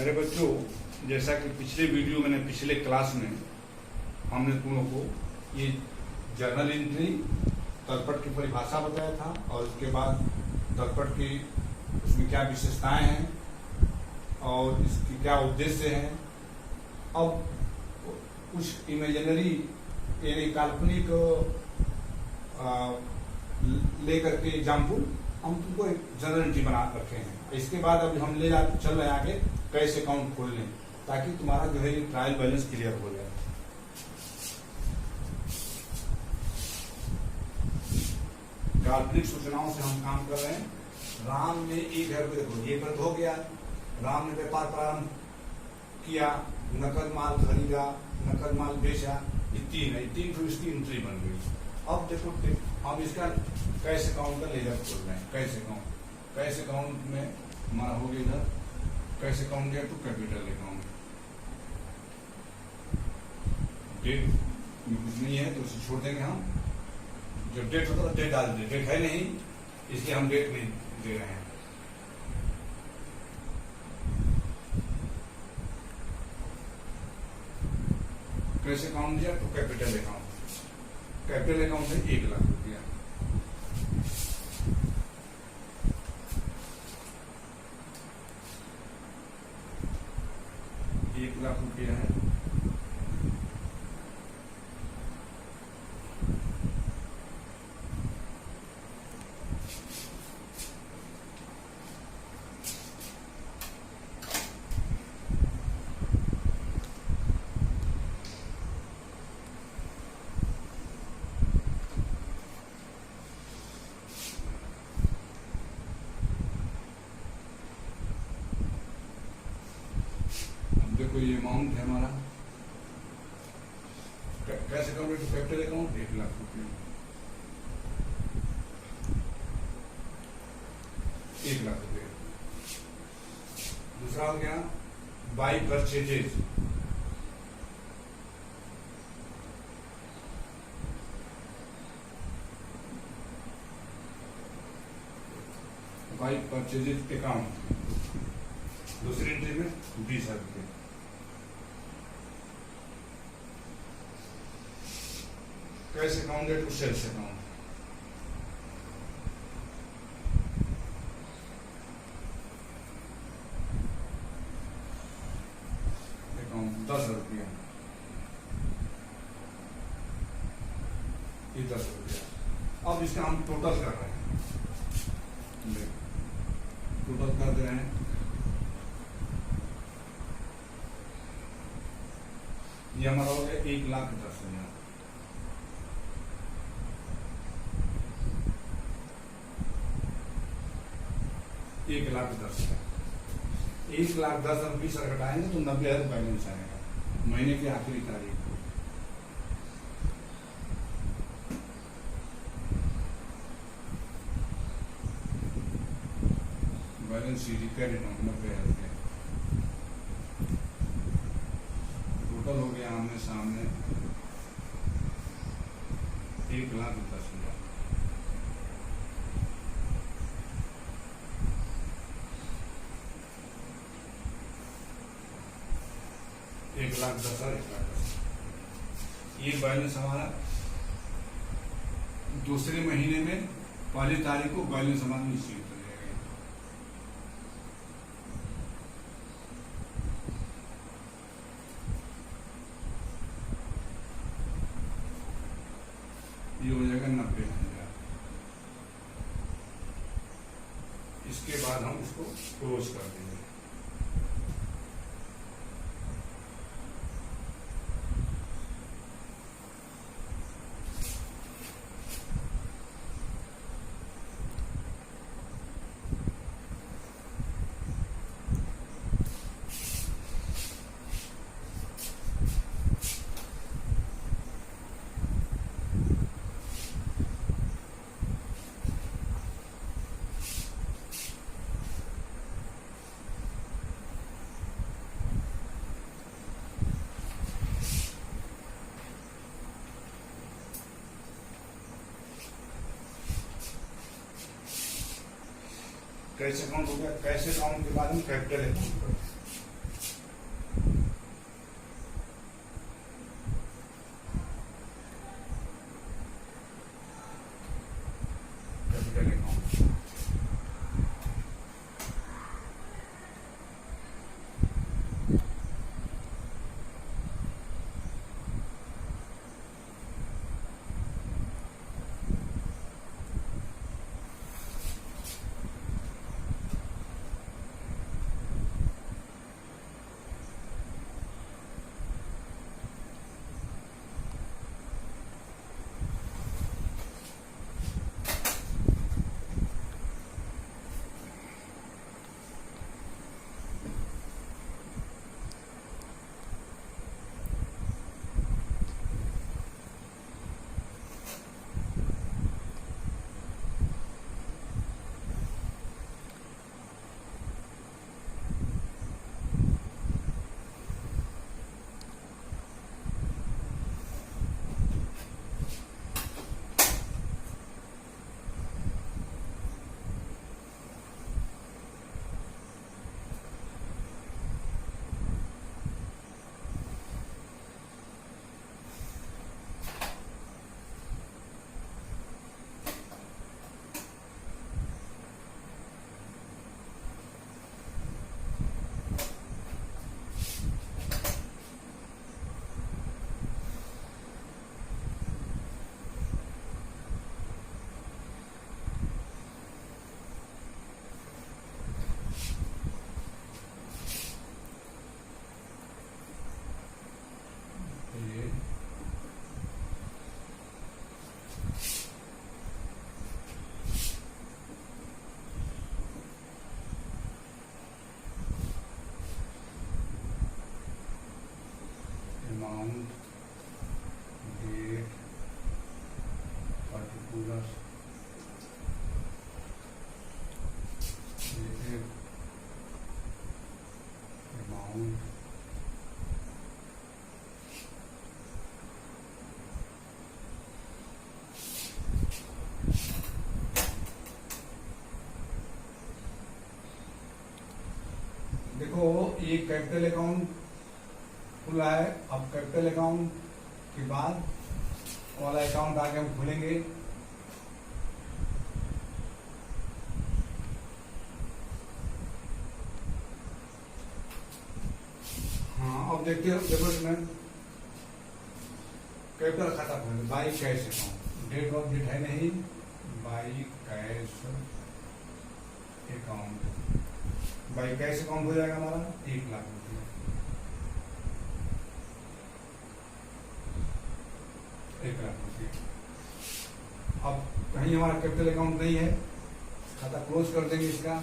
मेरे बच्चों, जैसा कि पिछले वीडियो में पिछले क्लास में हमने तुम लोग को ये जर्नल एंट्री तलपट की परिभाषा बताया था और उसके बाद तलपट की उसमें क्या विशेषताएं हैं और इसकी क्या उद्देश्य है। अब कुछ इमेजिनरी यानी काल्पनिक लेकर के एग्जाम्पल हम तुमको एक जर्नल एंट्री बना रखे हैं। इसके बाद अब हम चल रहे हैं आगे कैसे अकाउंट खोल लें ताकि तुम्हारा जो है ये ट्रायल बैलेंस क्लियर हो जाए। काल्पनिक सूचनाओं से हम काम कर रहे हैं। राम ने एक घर को देखो ये व्रत हो गया, राम ने व्यापार प्रारंभ किया, नकद माल खरीदा, नकद माल बेचा, ये तीन फिर इसकी एंट्री बन गई। अब देखो हम इसका कैश अकाउंट का लेजर खोल रहे हैं। कैश अकाउंट में हमारा हो गया इधर कैश अकाउंट गया तो कैपिटल अकाउंट। डेट कुछ नहीं है तो उसे छोड़ देंगे हम। जब डेट होता है डेट डाल देंगे, डेट है नहीं इसलिए हम डेट नहीं दे रहे हैं। कैश अकाउंट दिया तो कैपिटल अकाउंट है 1 लाख रुपया। है देखो ये अमाउंट है हमारा cash account to capital account 1 lakh रुपये। 1 लाख रुपये। दूसरा हो गया by purchases. By purchases account दूसरी एंट्री में 20,000 रुपये। कैश अकाउंट है टू सेल्स अकाउंट। अकाउंट 10,000 रुपया। ये 10,000 रुपया। अब इसका हम टोटल कर रहे हैं। टोटल कर दे रहे हैं। ये हमारा हो गया 1,10,000। एक 1,10,000 1,10,000 20 घटाएंगे तो 90,000 बैलेंस आएगा महीने की आखिरी तारीख को। बैलेंस शीट क्रेडिट 90,000 रुपये। टोटल हो गया आमने सामने 1,10,000। एक लाख 10,000। ये बैलेंस हमारा दूसरे महीने में 1 तारीख को बैलेंस हमारा निश्चित हो जाएगा। ये हो जाएगा 90,000। इसके बाद हम उसको क्लोज कर देंगे। कैश अकाउंट हो गया। कैश अकाउंट के बाद हम कैपिटल अकाउंट करते हैं। Capital account. amount, date, particular, dated, amount, देखो ये कैपिटल अकाउंट खुला है। अब कैपिटल अकाउंट के बाद वाला अकाउंट आगे हम खोलेंगे। हाँ, अब देखते हो डेवलपमेंट कैपिटल खाता खोलेंगे। By cash account, date of date है नहीं, by cash account, by cash account हो जाएगा हमारा 1 लाख रुपये। 1 लाख रुपये। अब कहीं हमारा कैपिटल अकाउंट नहीं है, खाता क्लोज कर देंगे इसका।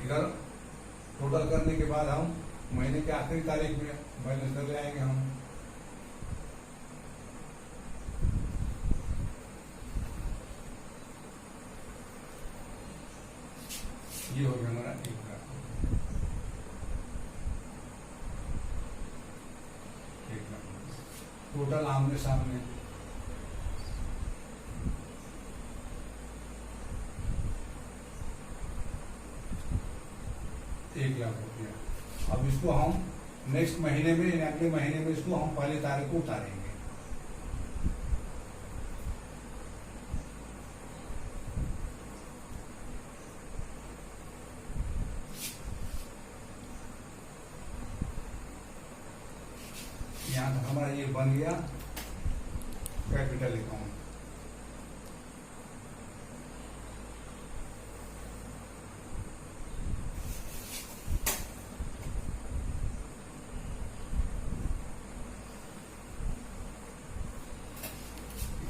इधर टोटल करने के बाद हम महीने के आखिरी तारीख में बैलेंस कर ले आएंगे हम। ये हो गया हमारा 1 लाख। 1 लाख टोटल आमने सामने। ₹1,00,000। अब इसको हम नेक्स्ट महीने में, अगले महीने में इसको हम पहली तारीख को उतारेंगे। यहाँ तक हमारा ये बन गया कैपिटल अकाउंट।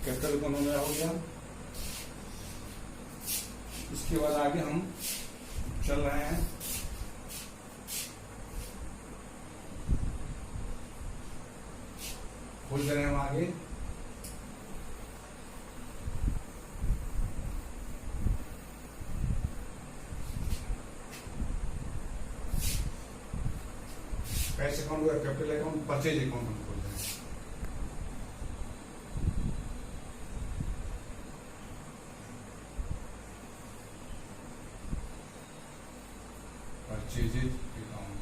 कैपिटल अकाउंट मेरा हो गया। इसके बाद आगे हम चल रहे हैं खोल रहे हैं हम आगे। कैश अकाउंट या कैपिटल अकाउंट, परचेज अकाउंट हम खोल रहे हैं। परचेज अकाउंट,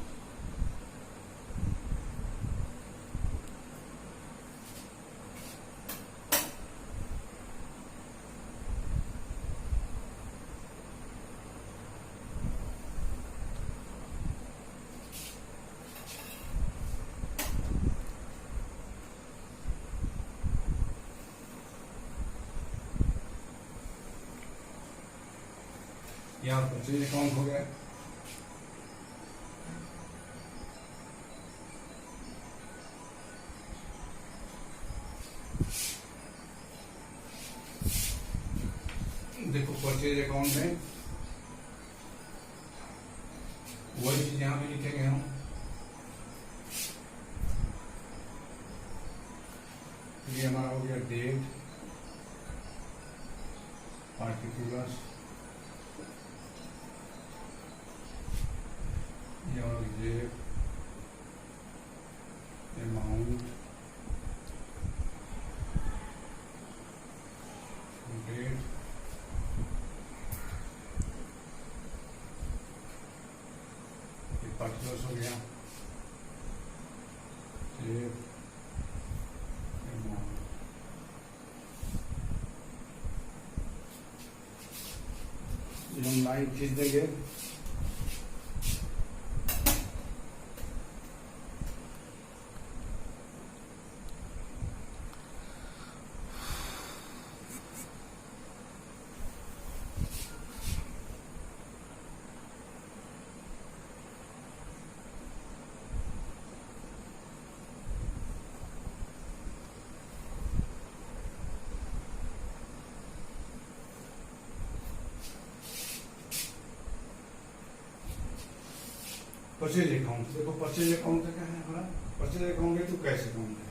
यहाँ परचेज अकाउंट हो गया। देखो परचेज अकाउंट में वही चीज यहां पे लिखेंगे हम। ये हमारा हो गया डेट, पार्टिकुलर्स, ये अमाउंट, डेट, पार्टिकुलर्स हो गया, डेट, अमाउंट। हम लाइन खींच देंगे। परचेज अकाउंट, देखो परचेज अकाउंट क्या है हमारा, परचेज अकाउंट है तो कैश अकाउंट है,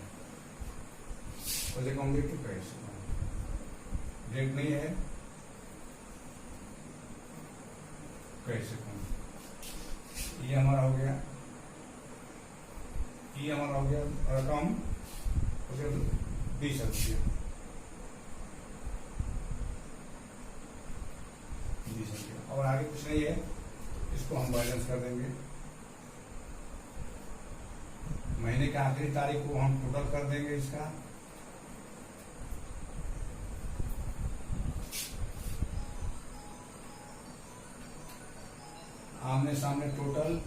परचेज अकाउंट है तो कैश अकाउंट, डेट नहीं है, कैश अकाउंट। ये हमारा हो गया, ये हमारा हो गया रकम 20 रुपया, 20 रुपया। और आगे कुछ नहीं है, इसको हम बैलेंस कर देंगे। महीने के आखिरी तारीख को हम टोटल कर देंगे इसका। आमने सामने टोटल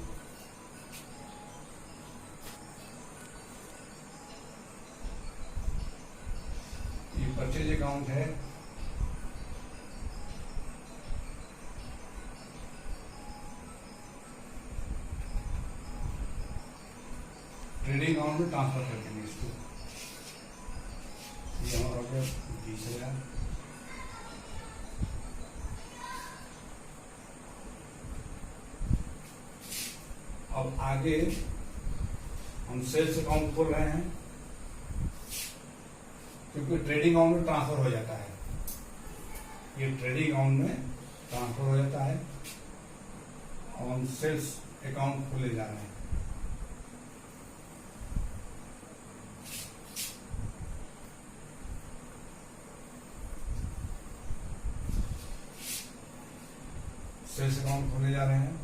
ये परचेज अकाउंट है, ट्रेडिंग अकाउंट में ट्रांसफर कर देंगे इसको। ये हमारा हो गया 20,000। अब आगे हम सेल्स अकाउंट खोल रहे हैं, क्योंकि ट्रेडिंग अकाउंट में ट्रांसफर हो जाता है, ये ट्रेडिंग अकाउंट में ट्रांसफर हो जाता है और हम सेल्स अकाउंट खोले जा रहे हैं। सेल्स अकाउंट खोले जा रहे हैं।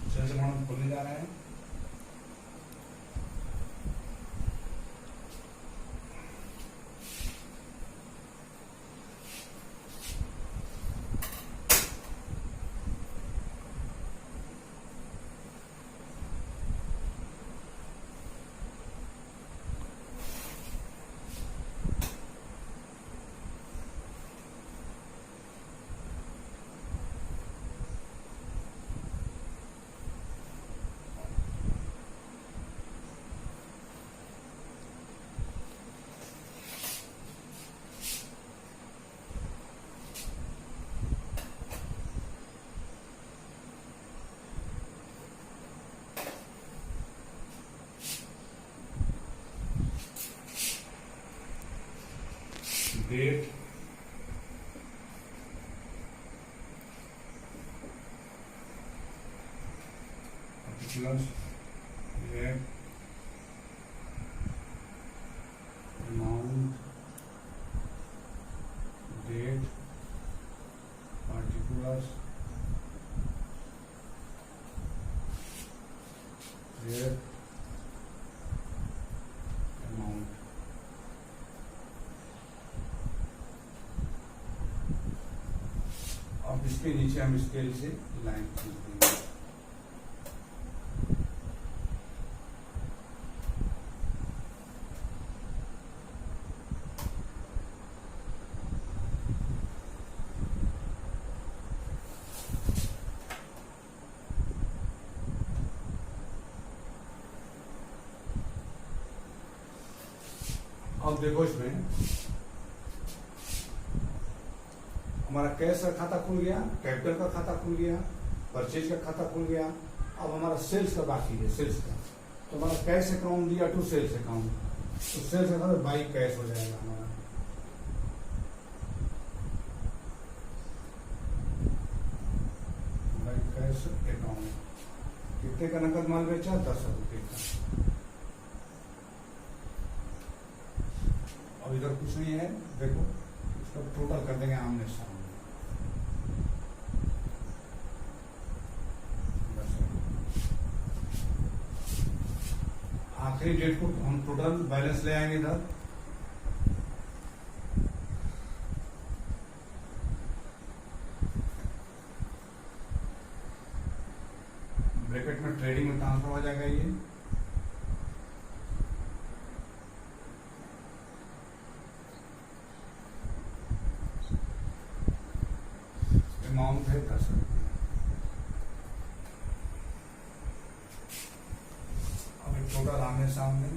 सेल्स अकाउंट खोलने जा रहे हैं। Date, particulars, date, amount, plus amount. अब इसके नीचे हम स्केल से लाइन खींच देंगे। अब देखो इसमें हमारा कैश का खाता खुल गया, कैपिटल का खाता खुल गया, परचेज का खाता खुल गया। अब हमारा सेल्स का बाकी है, सेल्स का। तो हमारा कैश अकाउंट दिया टू सेल्स अकाउंट, तो सेल्स अकाउंट बाई कैश हो जाएगा हमारा। बाई कैश अकाउंट कितने का नकद माल बेचा? 10 रुपये का। अब इधर कुछ नहीं है, देखो इसका टोटल कर देंगे आमने सामने। आखिरी डेट को हम टोटल बैलेंस ले आएंगे इधर। ब्रैकेट में ट्रेडिंग में ट्रांसफर हो जाएगा ये। अमाउंट है 10 रुपये। अब एक टोटल आमने सामने।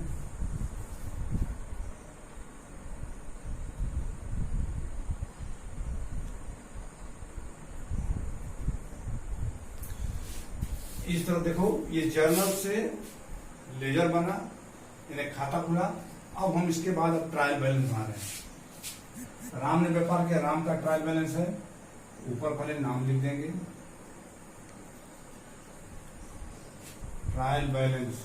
इस तरह देखो, ये जर्नल से लेजर बना, इन्हें खाता खुला। अब हम इसके बाद अब ट्रायल बैलेंस बना रहे हैं। राम ने व्यापार किया, राम का ट्रायल बैलेंस है, ऊपर पहले नाम लिख देंगे, trial balance.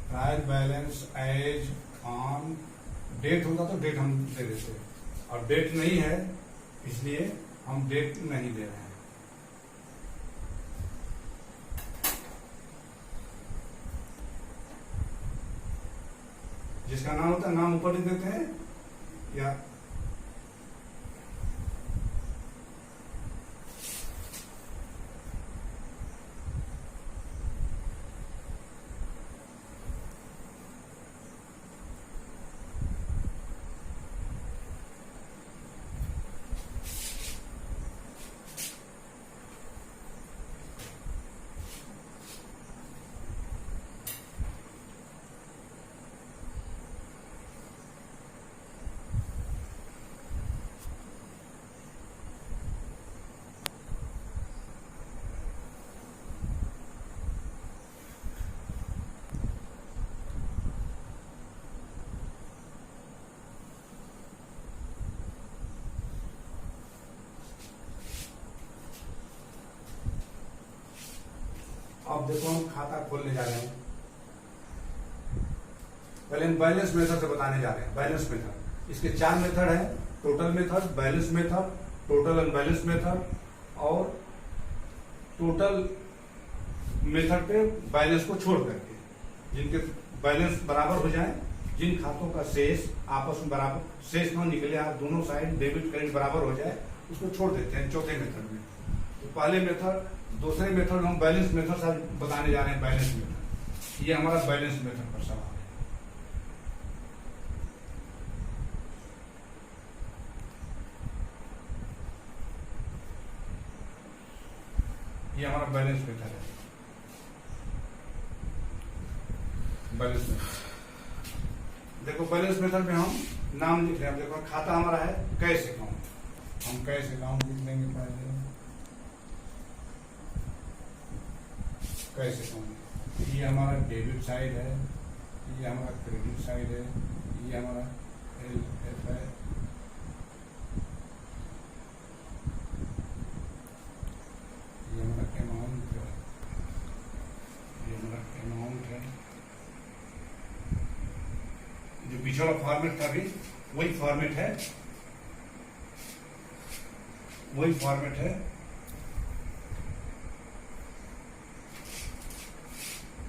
Trial balance as on date होता तो डेट हम दे देते, और डेट नहीं है इसलिए हम डेट नहीं दे रहे हैं। जिसका नाम होता है नाम ऊपर लिख देते हैं, या अब देखो हम खाता खोलने जा रहे हैं। पहले हम बैलेंस मेथड से बताने जा रहे हैं। बैलेंस मेथड, इसके 4 मेथड है, total method, balance method, total and balance method, और टोटल मेथड पे बैलेंस को छोड़ करके, जिनके बैलेंस बराबर हो जाए, जिन खातों का शेष आपस में बराबर, शेष ना निकले, आप दोनों साइड डेबिट क्रेडिट बराबर हो जाए, उसको छोड़ देते हैं चौथे मेथड में। तो पहले मेथड, दूसरे मेथड हम बैलेंस मेथड से बताने जा रहे हैं। बैलेंस मेथड, ये हमारा बैलेंस मेथड पर सवाल है। ये हमारा बैलेंस मेथड है। बैलेंस मेथड देखो, बैलेंस मेथड में हम नाम लिख रहे हैं। देखो खाता हमारा है कैश अकाउंट, हम कैश अकाउंट लिख देंगे पहले, कैश अकाउंट। ये हमारा डेबिट साइड है, ये हमारा क्रेडिट साइड है, ये हमारा LF है, ये हमारा अमाउंट है, ये हमारा अमाउंट है। जो पिछला फॉर्मेट था अभी वही फॉर्मेट है, वही फॉर्मेट है।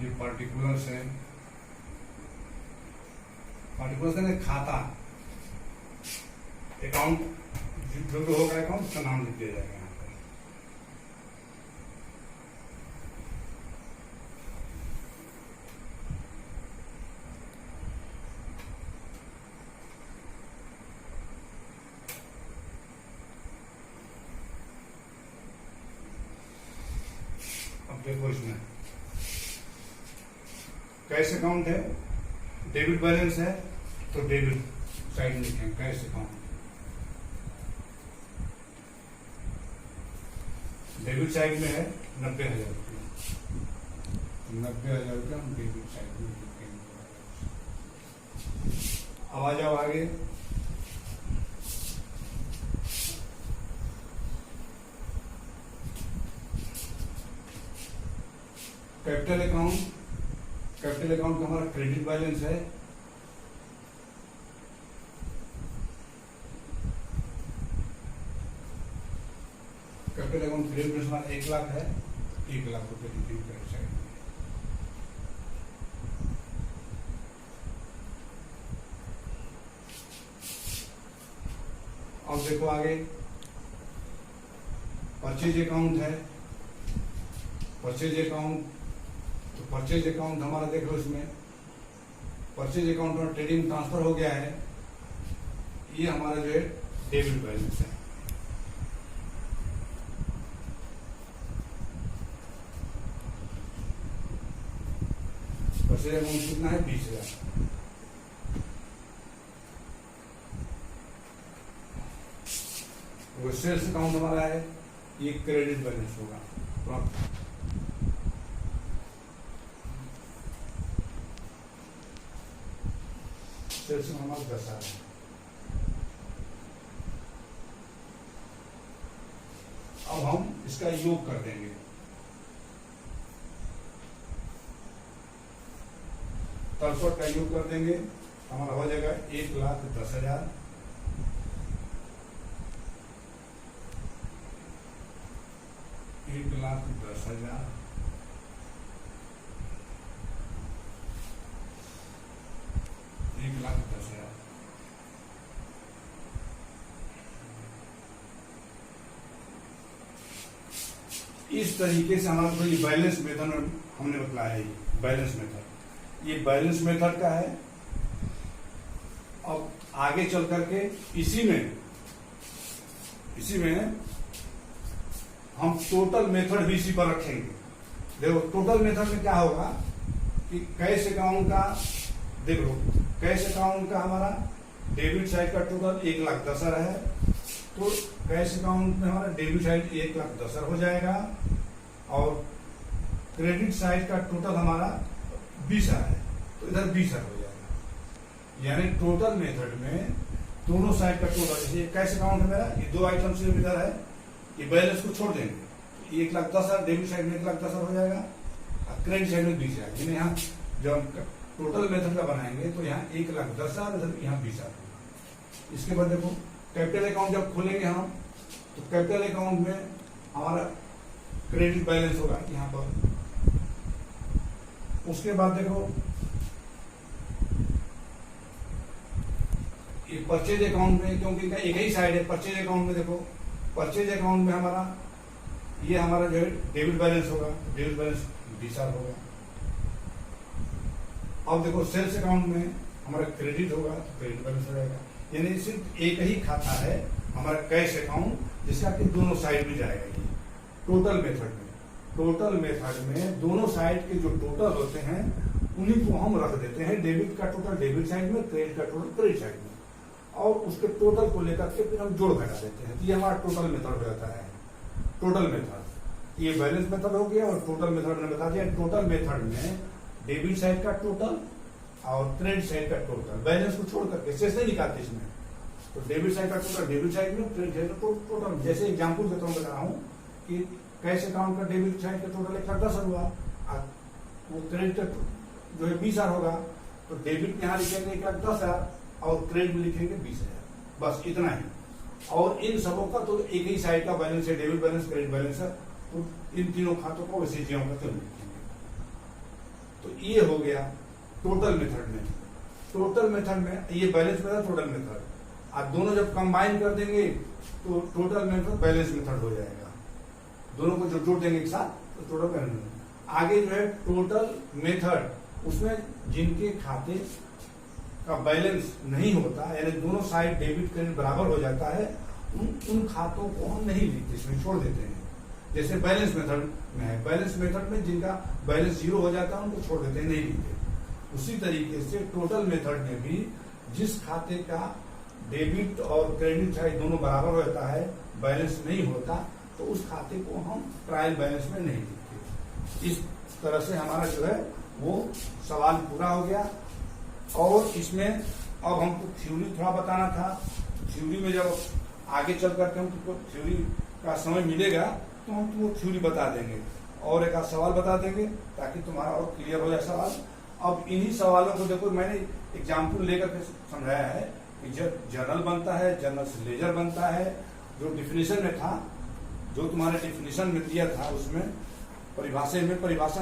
ये पार्टिकुलर्स है, पार्टिकुलर्स है खाता, अकाउंट जो भी होगा अकाउंट उसका नाम लिख दिया जाएगा यहाँ पर। अब देखो इसमें कैश अकाउंट है, डेबिट बैलेंस है, तो डेबिट साइड में लिखेंगे कैश अकाउंट। डेबिट साइड में है 90,000 रुपया, 90,000 रुपया हम डेबिट साइड में लिखेंगे। अब आ जाओ आगे, कैपिटल अकाउंट। कैपिटल अकाउंट का हमारा क्रेडिट बैलेंस है, कैपिटल अकाउंट क्रेडिट बैलेंस हमारा 1 लाख है, 1 लाख रुपए की क्रेडिट साइड में। अब देखो आगे परचेज अकाउंट है, परचेज अकाउंट, तो परचेज अकाउंट हमारा देख लो इसमें परचेज अकाउंट में ट्रेडिंग ट्रांसफर हो गया है, ये हमारा जो है डेबिट बैलेंस है। परचेज अकाउंट कितना है 20,000। वो सेल्स अकाउंट हमारा है, ये क्रेडिट बैलेंस होगा। सेल्स में हमारा 10,000 है। अब हम इसका योग कर देंगे, तलसोट का योग कर देंगे, हमारा हो जाएगा 1,10,000 1,10,000 1,10,000। इस तरीके से हमारा तो ये बैलेंस मेथड हमने बतलाया है, बैलेंस मेथड, ये बैलेंस मेथड का है। अब आगे चल करके इसी में हम टोटल मेथड भी इसी पर रखेंगे। देखो टोटल मेथड में क्या होगा कि कैश अकाउंट का, देख लो कैश अकाउंट का हमारा डेबिट साइड का टोटल 1,10,000 है, तो कैश अकाउंट में हमारा डेबिट साइड 1,10,000 हो जाएगा और क्रेडिट साइड का टोटल हमारा 20,000 है, तो इधर 20,000 हो जाएगा। यानी टोटल मेथड में दोनों साइड का टोटल, जैसे कैश अकाउंट है मेरा, ये 2 आइटम से इधर है, ये बैलेंस को छोड़ देंगे, 1,10,000 डेबिट साइड में 1,10,000 हो जाएगा और क्रेडिट साइड में 20,000। यानी यहाँ जब टोटल मेथड का बनाएंगे तो यहाँ 1,10,000, यहाँ 20,000। इसके बाद देखो कैपिटल अकाउंट जब खोलेंगे हम, तो कैपिटल अकाउंट में हमारा क्रेडिट बैलेंस होगा यहाँ पर। उसके बाद देखो ये परचेज अकाउंट में, क्योंकि एक ही साइड है परचेज अकाउंट में, देखो परचेज अकाउंट में हमारा ये हमारा जो है डेबिट बैलेंस होगा, डेबिट बैलेंस 20,000 होगा। अब देखो सेल्स अकाउंट में हमारा क्रेडिट होगा, तो क्रेडिट बैलेंस हो जाएगा। यानी सिर्फ एक ही खाता है हमारा कैश अकाउंट, जिसका कि दोनों साइड में जाएगा। ये टोटल मेथड में दोनों साइड के जो टोटल होते हैं उन्हीं को हम रख देते हैं, डेबिट का टोटल डेबिट साइड में, क्रेडिट का टोटल क्रेडिट साइड में, और उसके टोटल को लेकर के फिर हम जोड़ घटा देते हैं। तो ये हमारा टोटल मेथड हो जाता है। टोटल मेथड, ये बैलेंस मेथड हो गया और टोटल मेथड ने बता दिया। टोटल मेथड में डेबिट साइड का टोटल और क्रेडिट साइड का टोटल, बैलेंस को छोड़ करके शेष नहीं निकालते इसमें, तो डेबिट साइड का टोटल डेबिट साइड में, क्रेडिट साइड का टोटल। जैसे एग्जाम्पल के तौर पर बता रहा हूँ कि कैश अकाउंट का डेबिट साइड का टोटल 1,10,000 हुआ, वो क्रेडिट का जो है 20,000 होगा, तो डेबिट में यहाँ लिखेंगे 1,10,000 और क्रेडिट में लिखेंगे 20,000, बस इतना ही। और इन सबों का तो एक ही साइड का बैलेंस है, डेबिट बैलेंस क्रेडिट बैलेंस है, तो इन तीनों खातों को वैसे ज्यों का त्यों लिखेंगे। तो ये हो गया टोटल मेथड में। टोटल मेथड में ये बैलेंस मेथड, टोटल मेथड, आप दोनों जब कंबाइन कर देंगे तो टोटल मेथड बैलेंस मेथड हो जाएगा। दोनों को जब जोड़ देंगे एक साथ तो टोटल बैलेंस। आगे जो है टोटल मेथड, उसमें जिनके खाते का बैलेंस नहीं होता, यानी दोनों साइड डेबिट क्रेडिट बराबर हो जाता है, उन खातों को हम नहीं लिखते, इसमें छोड़ देते हैं। जैसे बैलेंस मेथड में है, बैलेंस मेथड में जिनका बैलेंस 0 हो जाता है उनको छोड़ देते हैं, नहीं लिखते। उसी तरीके से टोटल मेथड में भी जिस खाते का डेबिट और क्रेडिट है दोनों बराबर होता है, बैलेंस नहीं होता, तो उस खाते को हम ट्रायल बैलेंस में नहीं लिखते। इस तरह से हमारा जो है वो सवाल पूरा हो गया। और इसमें अब हमको थ्योरी थोड़ा बताना था। थ्योरी में जब आगे चल करके हम तुमको थ्योरी का समय मिलेगा तो हम तुमको थ्योरी बता देंगे और एक आध सवाल बता देंगे ताकि तुम्हारा और क्लियर हो जाए सवाल। अब इन्हीं सवालों को देखो, मैंने एग्जाम्पल लेकर के समझाया है कि जब जर्नल बनता है, जर्नल से लेजर बनता है। जो डिफिनेशन में था, जो तुम्हारे डिफिनेशन में दिया था, उसमें परिभाषा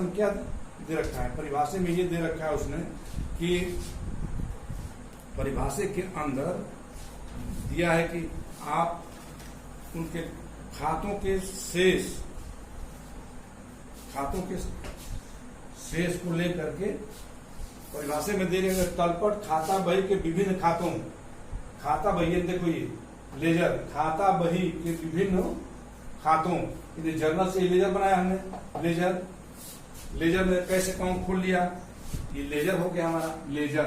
में क्या दे रखा है? परिभाषा में ये दे रखा है उसने कि परिभाषा के अंदर दिया है कि आप उनके खातों के शेष को लेकर के परिभाषा में दे रहे तलपट खाता बही के विभिन्न खातों, खाता बही देखो ये लेजर, खाता बही के विभिन्न खातों, जर्नल से लेजर बनाया हमने। लेजर में कैसे अकाउंट खोल लिया, ये लेजर हो गया हमारा। लेजर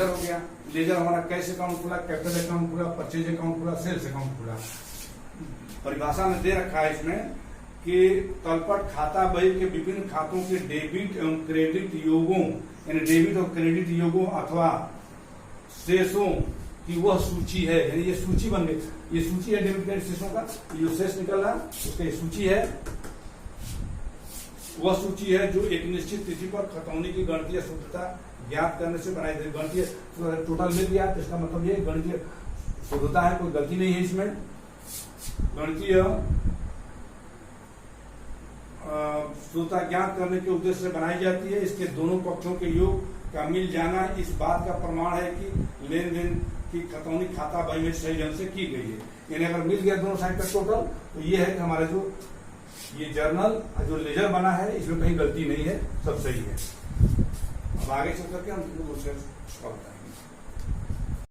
हो गया। लेजर हमारा कैसे अकाउंट खुला, कैपिटल अकाउंट खुला, परचेज अकाउंट खुला, सेल्स अकाउंट खुला। परिभाषा में दे रखा है इसमें कि तलपट खाता बही के विभिन्न खातों के डेबिट एवं क्रेडिट योगों, यानी डेबिट और क्रेडिट योगों अथवा शेषों की वह सूची है, यानी ये सूची बन गई। ये सूची है डेबिट क्रेडिट शेषों का, ये शेष निकल रहा उसका सूची है। वह सूची है जो एक निश्चित तिथि पर खतौनी की गणितीय शुद्धता ज्ञात करने से बनाई गई। गणितीय टोटल मिल गया, इसका मतलब ये गणितीय शुद्धता है, कोई गलती नहीं है इसमें। गणितीय शुद्धता ज्ञात करने के उद्देश्य से बनाई जाती है। इसके दोनों पक्षों के योग का मिल जाना इस बात का प्रमाण है कि लेन देन की खतौनी खाता बही में सही ढंग से की गई है। यानी अगर मिल गया दोनों साइड का टोटल, तो ये है कि हमारा जो ये जर्नल जो लेजर बना है इसमें कहीं गलती नहीं है, सब सही है। अब आगे चल करके हम